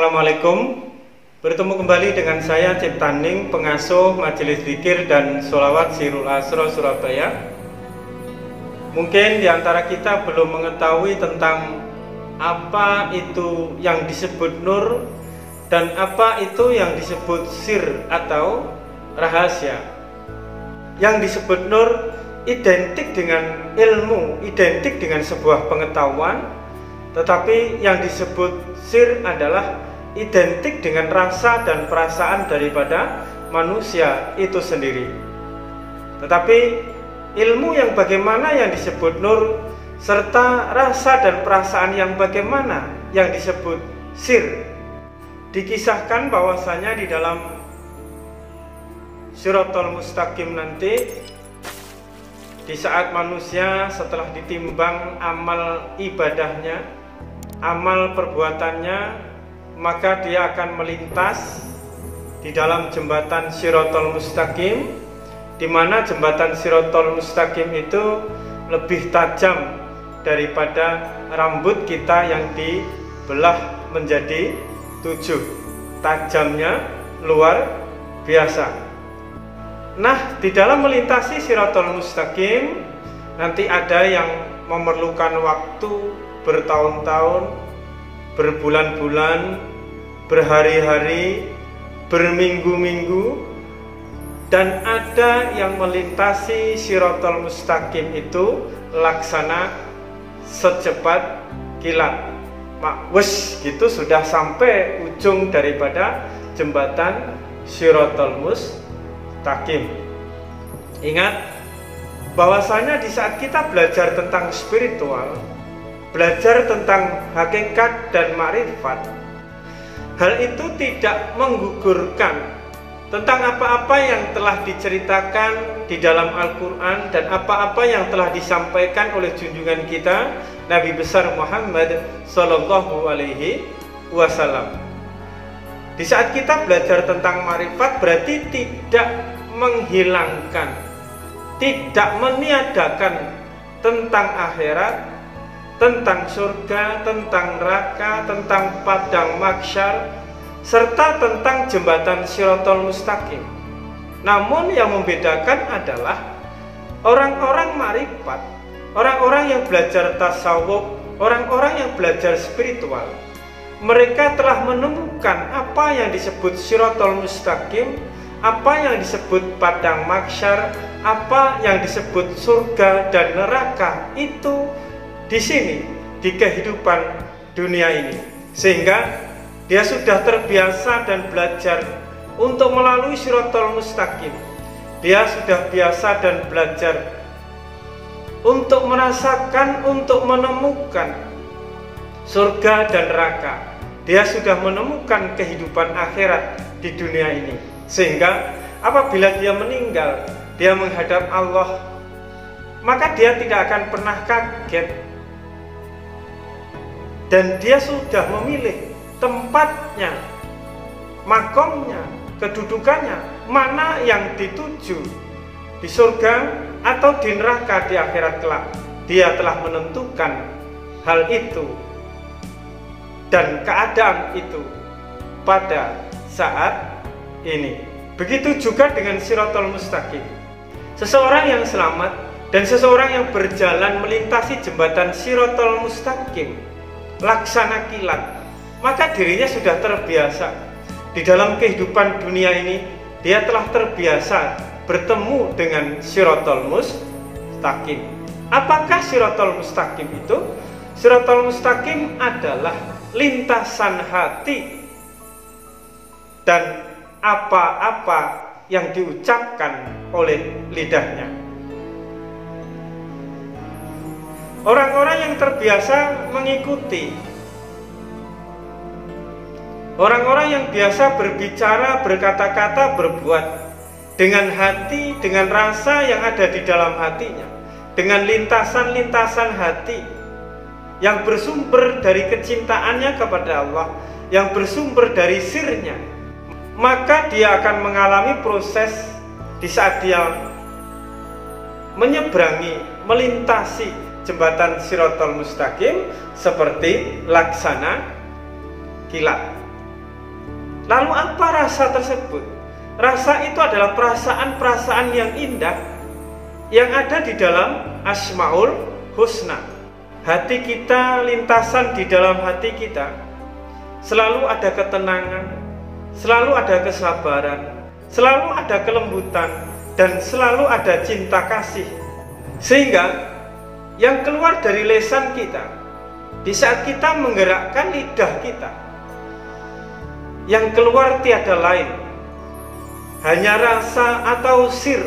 Assalamualaikum. Bertemu kembali dengan saya Ciptaning, pengasuh Majelis Zikir dan Sholawat Sirul Asro Surabaya. Mungkin di antara kita belum mengetahui tentang apa itu yang disebut nur dan apa itu yang disebut sir atau rahasia. Yang disebut nur identik dengan ilmu, identik dengan sebuah pengetahuan. Tetapi yang disebut sir adalah identik dengan rasa dan perasaan daripada manusia itu sendiri. Tetapi ilmu yang bagaimana yang disebut nur, serta rasa dan perasaan yang bagaimana yang disebut sir. Dikisahkan bahwasanya di dalam Shiratal Mustaqim nanti, di saat manusia setelah ditimbang amal ibadahnya, amal perbuatannya, maka dia akan melintas di dalam jembatan Shiratal Mustaqim, di mana jembatan Shiratal Mustaqim itu lebih tajam daripada rambut kita yang dibelah menjadi 7. Tajamnya luar biasa. Nah, di dalam melintasi Shiratal Mustaqim nanti ada yang memerlukan waktu bertahun-tahun, berbulan-bulan, berhari-hari, berminggu-minggu, dan ada yang melintasi Shiratal Mustaqim itu laksana secepat kilat. Wes gitu sudah sampai ujung daripada jembatan Shiratal Mustaqim. Ingat bahwasanya di saat kita belajar tentang spiritual, belajar tentang hakikat dan makrifat, hal itu tidak menggugurkan tentang apa-apa yang telah diceritakan di dalam Al-Quran dan apa-apa yang telah disampaikan oleh junjungan kita Nabi besar Muhammad Sallallahu Alaihi Wasallam. Di saat kita belajar tentang makrifat berarti tidak menghilangkan, tidak meniadakan tentang akhirat, tentang surga, tentang neraka, tentang padang mahsyar, serta tentang jembatan Shiratal Mustaqim. Namun yang membedakan adalah orang-orang makrifat, orang-orang yang belajar tasawuf, orang-orang yang belajar spiritual, mereka telah menemukan apa yang disebut Shiratal Mustaqim, apa yang disebut padang mahsyar, apa yang disebut surga dan neraka itu di sini, di kehidupan dunia ini, sehingga dia sudah terbiasa dan belajar untuk melalui Shiratal Mustaqim. Dia sudah biasa dan belajar untuk merasakan, untuk menemukan surga dan neraka. Dia sudah menemukan kehidupan akhirat di dunia ini, sehingga apabila dia meninggal, dia menghadap Allah, maka dia tidak akan pernah kaget. Dan dia sudah memilih tempatnya, makomnya, kedudukannya, mana yang dituju, di surga atau di neraka di akhirat kelak. Dia telah menentukan hal itu dan keadaan itu pada saat ini. Begitu juga dengan Shiratal Mustaqim. Seseorang yang selamat dan seseorang yang berjalan melintasi jembatan Shiratal Mustaqim laksana kilat, maka dirinya sudah terbiasa di dalam kehidupan dunia ini. Dia telah terbiasa bertemu dengan Shiratal Mustaqim. Apakah Shiratal Mustaqim itu? Shiratal Mustaqim adalah lintasan hati dan apa-apa yang diucapkan oleh lidahnya. Orang-orang yang terbiasa mengikuti, orang-orang yang biasa berbicara, berkata-kata, berbuat dengan hati, dengan rasa yang ada di dalam hatinya, dengan lintasan-lintasan hati yang bersumber dari kecintaannya kepada Allah, yang bersumber dari sirnya, maka dia akan mengalami proses di saat dia menyeberangi, melintasi jembatan Shiratal Mustaqim seperti laksana kilat. Lalu apa rasa tersebut? Rasa itu adalah perasaan-perasaan yang indah yang ada di dalam Asmaul Husna. Hati kita, lintasan di dalam hati kita selalu ada ketenangan, selalu ada kesabaran, selalu ada kelembutan, dan selalu ada cinta kasih. Sehingga yang keluar dari lisan kita di saat kita menggerakkan lidah kita, yang keluar tiada lain hanya rasa atau sir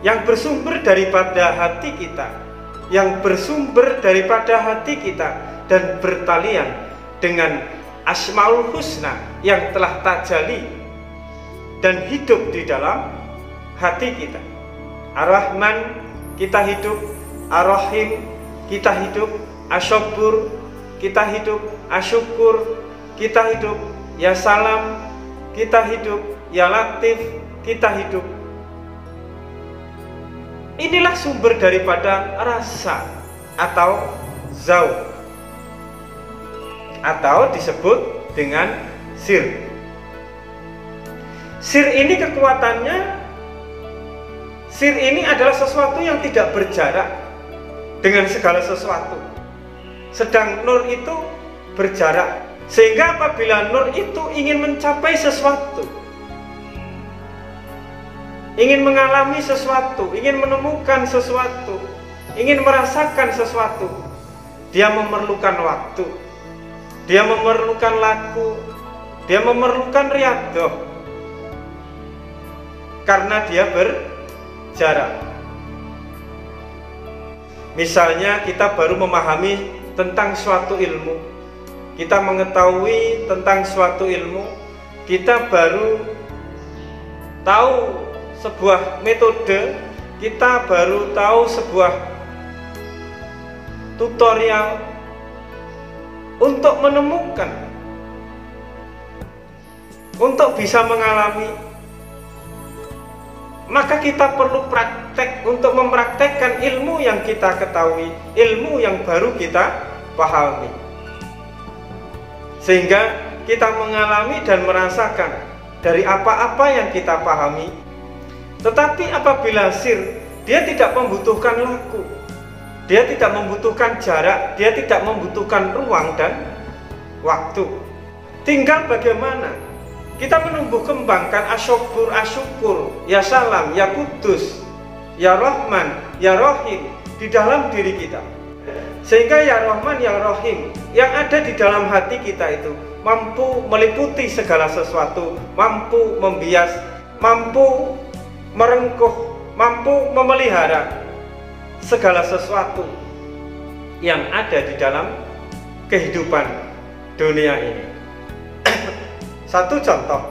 yang bersumber daripada hati kita, yang bersumber daripada hati kita dan bertalian dengan Asmaul Husna yang telah tajali dan hidup di dalam hati kita. Ar-Rahman kita hidup, Ar-Rahim kita hidup, Asyabur kita hidup, Asyukur kita hidup, Ya Salam kita hidup, Ya Latif kita hidup. Inilah sumber daripada rasa atau zauq, atau disebut dengan sir. Sir ini kekuatannya, sir ini adalah sesuatu yang tidak berjarak dengan segala sesuatu. Sedang nur itu berjarak. Sehingga apabila nur itu ingin mencapai sesuatu, ingin mengalami sesuatu, ingin menemukan sesuatu, ingin merasakan sesuatu, dia memerlukan waktu, dia memerlukan laku, dia memerlukan riyadhah, karena dia berjarak. Misalnya kita baru memahami tentang suatu ilmu, kita mengetahui tentang suatu ilmu, kita baru tahu sebuah metode, kita baru tahu sebuah tutorial untuk menemukan, untuk bisa mengalami, maka kita perlu praktek untuk mempraktekkan ilmu yang kita ketahui, ilmu yang baru kita pahami, sehingga kita mengalami dan merasakan dari apa-apa yang kita pahami. Tetapi apabila sir, dia tidak membutuhkan laku, dia tidak membutuhkan jarak, dia tidak membutuhkan ruang dan waktu. Tinggal bagaimana kita menumbuh kembangkan asyabur, asyukur, ya salam, ya kudus, ya rahman, ya rahim di dalam diri kita. Sehingga ya rahman, ya rahim yang ada di dalam hati kita itu mampu meliputi segala sesuatu, mampu membias, mampu merengkuh, mampu memelihara segala sesuatu yang ada di dalam kehidupan dunia ini. Satu contoh,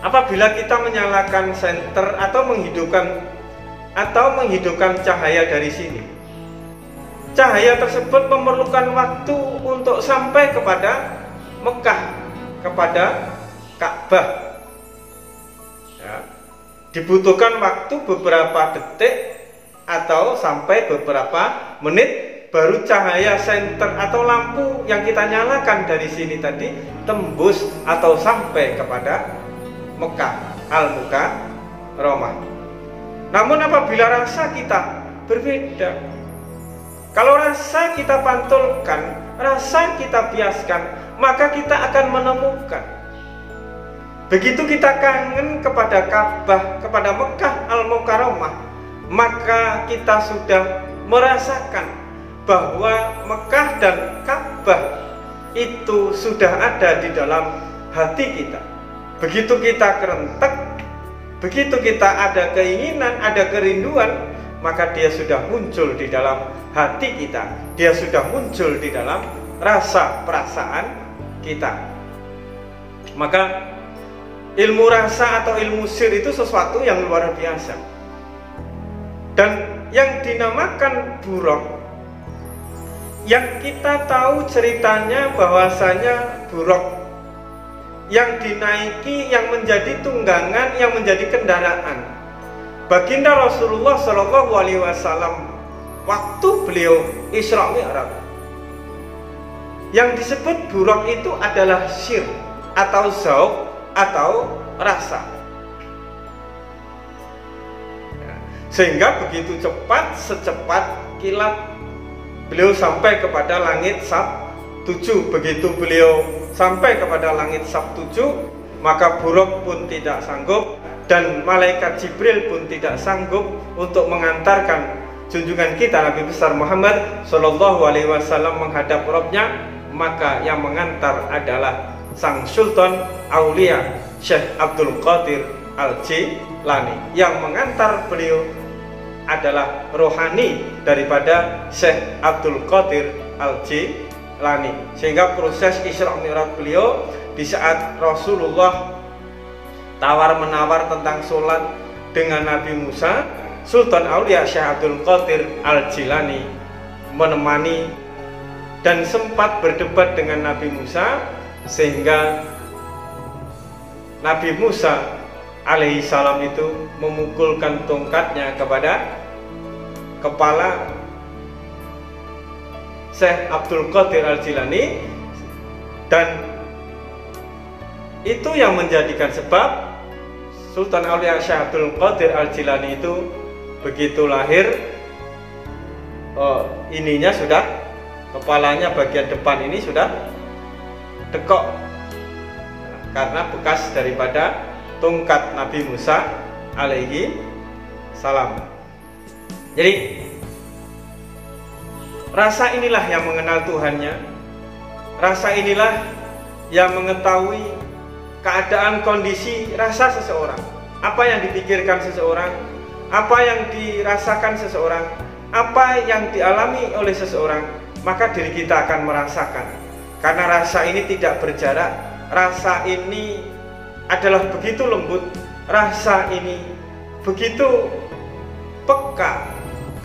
apabila kita menyalakan senter atau menghidupkan cahaya dari sini, cahaya tersebut memerlukan waktu untuk sampai kepada Mekah, kepada Ka'bah. Ya. Dibutuhkan waktu beberapa detik atau sampai beberapa menit baru cahaya senter atau lampu yang kita nyalakan dari sini tadi tembus atau sampai kepada Mekah Al-Mukarramah. Namun apabila rasa kita berbeda, kalau rasa kita pantulkan, rasa kita biaskan, maka kita akan menemukan. Begitu kita kangen kepada Ka'bah, kepada Mekah Al-Mukarramah, maka kita sudah merasakan bahwa Mekah dan Ka'bah itu sudah ada di dalam hati kita. Begitu kita kerentek, begitu kita ada keinginan, ada kerinduan, maka dia sudah muncul di dalam hati kita, dia sudah muncul di dalam rasa perasaan kita. Maka ilmu rasa atau ilmu sir itu sesuatu yang luar biasa. Dan yang dinamakan buraq, yang kita tahu ceritanya bahwasanya buraq yang dinaiki, yang menjadi tunggangan, yang menjadi kendaraan baginda Rasulullah Shallallahu Alaihi Wasallam waktu beliau Isra Mi'raj. Yang disebut buraq itu adalah sir, atau zauq atau rasa. Sehingga begitu cepat, secepat kilat beliau sampai kepada langit sab 7. Begitu beliau sampai kepada langit sab 7, maka Buraq pun tidak sanggup dan malaikat Jibril pun tidak sanggup untuk mengantarkan junjungan kita Nabi besar Muhammad Shallallahu Alaihi Wasallam menghadap Rabbnya. Maka yang mengantar adalah sang Sultan Aulia Syekh Abdul Qadir Al-Jilani. Yang mengantar beliau adalah rohani daripada Syekh Abdul Qadir Al-Jilani. Sehingga proses Isra Mi'raj beliau di saat Rasulullah tawar-menawar tentang sholat dengan Nabi Musa, Sultan Aulia Syekh Abdul Qadir Al-Jilani menemani dan sempat berdebat dengan Nabi Musa, sehingga Nabi Musa alaihi salam itu memukulkan tongkatnya kepada kepala Syekh Abdul Qadir Al-Jilani, dan itu yang menjadikan sebab Sultan Aulia Syekh Abdul Qadir Al-Jilani itu begitu lahir, ininya sudah, kepalanya bagian depan ini sudah tekok karena bekas daripada tongkat Nabi Musa alaihi salam. Jadi rasa inilah yang mengenal Tuhannya, rasa inilah yang mengetahui keadaan kondisi rasa seseorang, apa yang dipikirkan seseorang, apa yang dirasakan seseorang, apa yang dialami oleh seseorang, maka diri kita akan merasakan. Karena rasa ini tidak berjarak, rasa ini adalah begitu lembut, rasa ini begitu peka,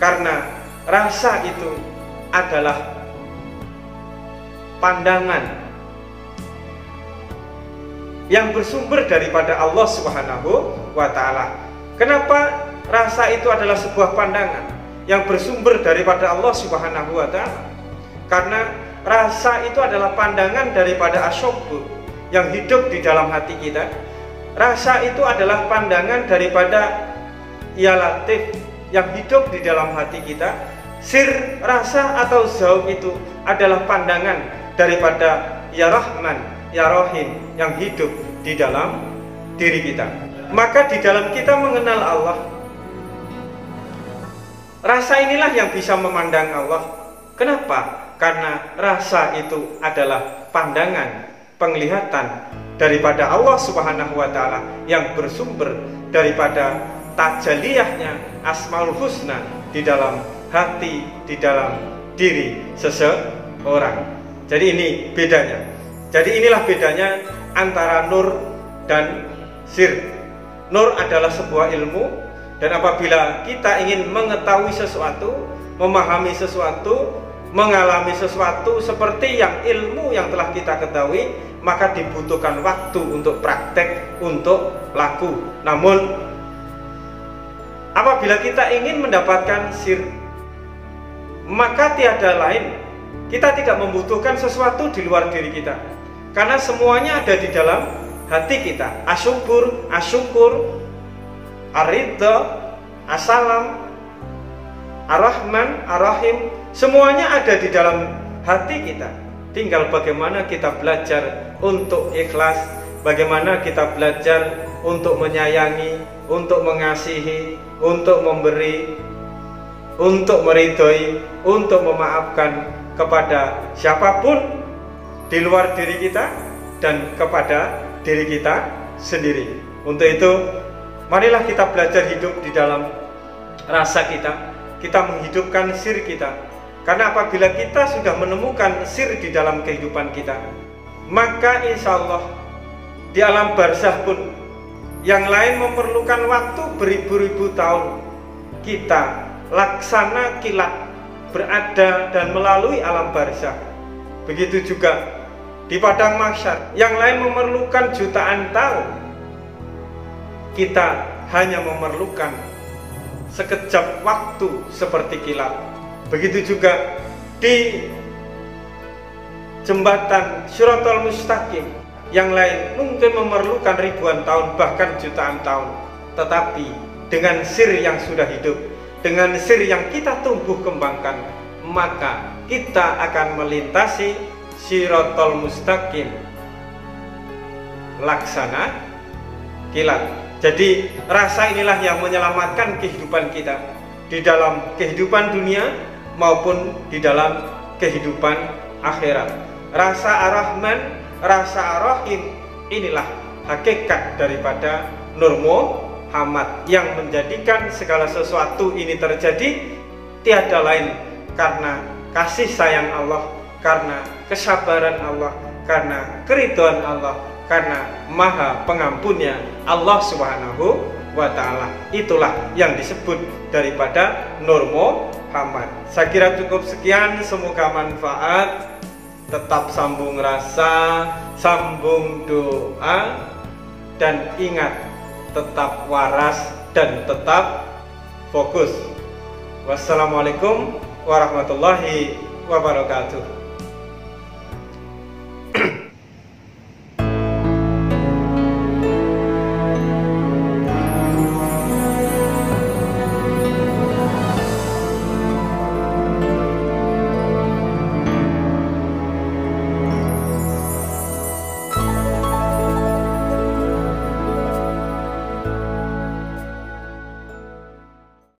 karena rasa itu adalah pandangan yang bersumber daripada Allah Subhanahu wa Ta'ala. Kenapa rasa itu adalah sebuah pandangan yang bersumber daripada Allah Subhanahu wa Ta'ala? Karena rasa itu adalah pandangan daripada asyukur yang hidup di dalam hati kita. Rasa itu adalah pandangan daripada ya latif yang hidup di dalam hati kita. Sir, rasa atau zauq itu adalah pandangan daripada ya Rahman, ya Rahim yang hidup di dalam diri kita. Maka di dalam kita mengenal Allah, rasa inilah yang bisa memandang Allah. Kenapa? Karena rasa itu adalah pandangan, penglihatan daripada Allah Subhanahu wa Ta'ala yang bersumber daripada tajaliyahnya Asmaul Husna di dalam hati, di dalam diri seseorang. Jadi ini bedanya. Jadi inilah bedanya antara nur dan sir. Nur adalah sebuah ilmu, dan apabila kita ingin mengetahui sesuatu, memahami sesuatu, mengalami sesuatu seperti yang ilmu yang telah kita ketahui, maka dibutuhkan waktu untuk praktek, untuk laku. Namun apabila kita ingin mendapatkan sir, maka tiada lain, kita tidak membutuhkan sesuatu di luar diri kita, karena semuanya ada di dalam hati kita. Asyukur, ar-ridha, as-salam, ar-rahman, ar-rahim, semuanya ada di dalam hati kita. Tinggal bagaimana kita belajar untuk ikhlas, bagaimana kita belajar untuk menyayangi, untuk mengasihi, untuk memberi, untuk meridhoi, untuk memaafkan kepada siapapun di luar diri kita dan kepada diri kita sendiri. Untuk itu, marilah kita belajar hidup di dalam rasa kita. Kita menghidupkan sir kita. Karena apabila kita sudah menemukan sir di dalam kehidupan kita, maka insya Allah di alam barzakh pun yang lain memerlukan waktu beribu-ribu tahun, kita laksana kilat berada dan melalui alam barzakh. Begitu juga di padang mahsyar yang lain memerlukan jutaan tahun, kita hanya memerlukan sekejap waktu seperti kilat. Begitu juga di jembatan Shiratal Mustaqim yang lain mungkin memerlukan ribuan tahun bahkan jutaan tahun, tetapi dengan sir yang sudah hidup, dengan sir yang kita tumbuh kembangkan, maka kita akan melintasi Shiratal Mustaqim laksana kilat. Jadi rasa inilah yang menyelamatkan kehidupan kita di dalam kehidupan dunia maupun di dalam kehidupan akhirat. Rasa Ar-Rahman, rasa Ar-Rahim, inilah hakikat daripada Nur Muhammad yang menjadikan segala sesuatu ini terjadi tiada lain karena kasih sayang Allah, karena kesabaran Allah, karena keridhaan Allah, karena maha pengampunnya Allah Subhanahu wa ta'ala. Itulah yang disebut daripada Nur Muhammad. Saya kira cukup sekian, semoga manfaat. Tetap sambung rasa, sambung doa, dan ingat, tetap waras dan tetap fokus. Wassalamualaikum warahmatullahi wabarakatuh.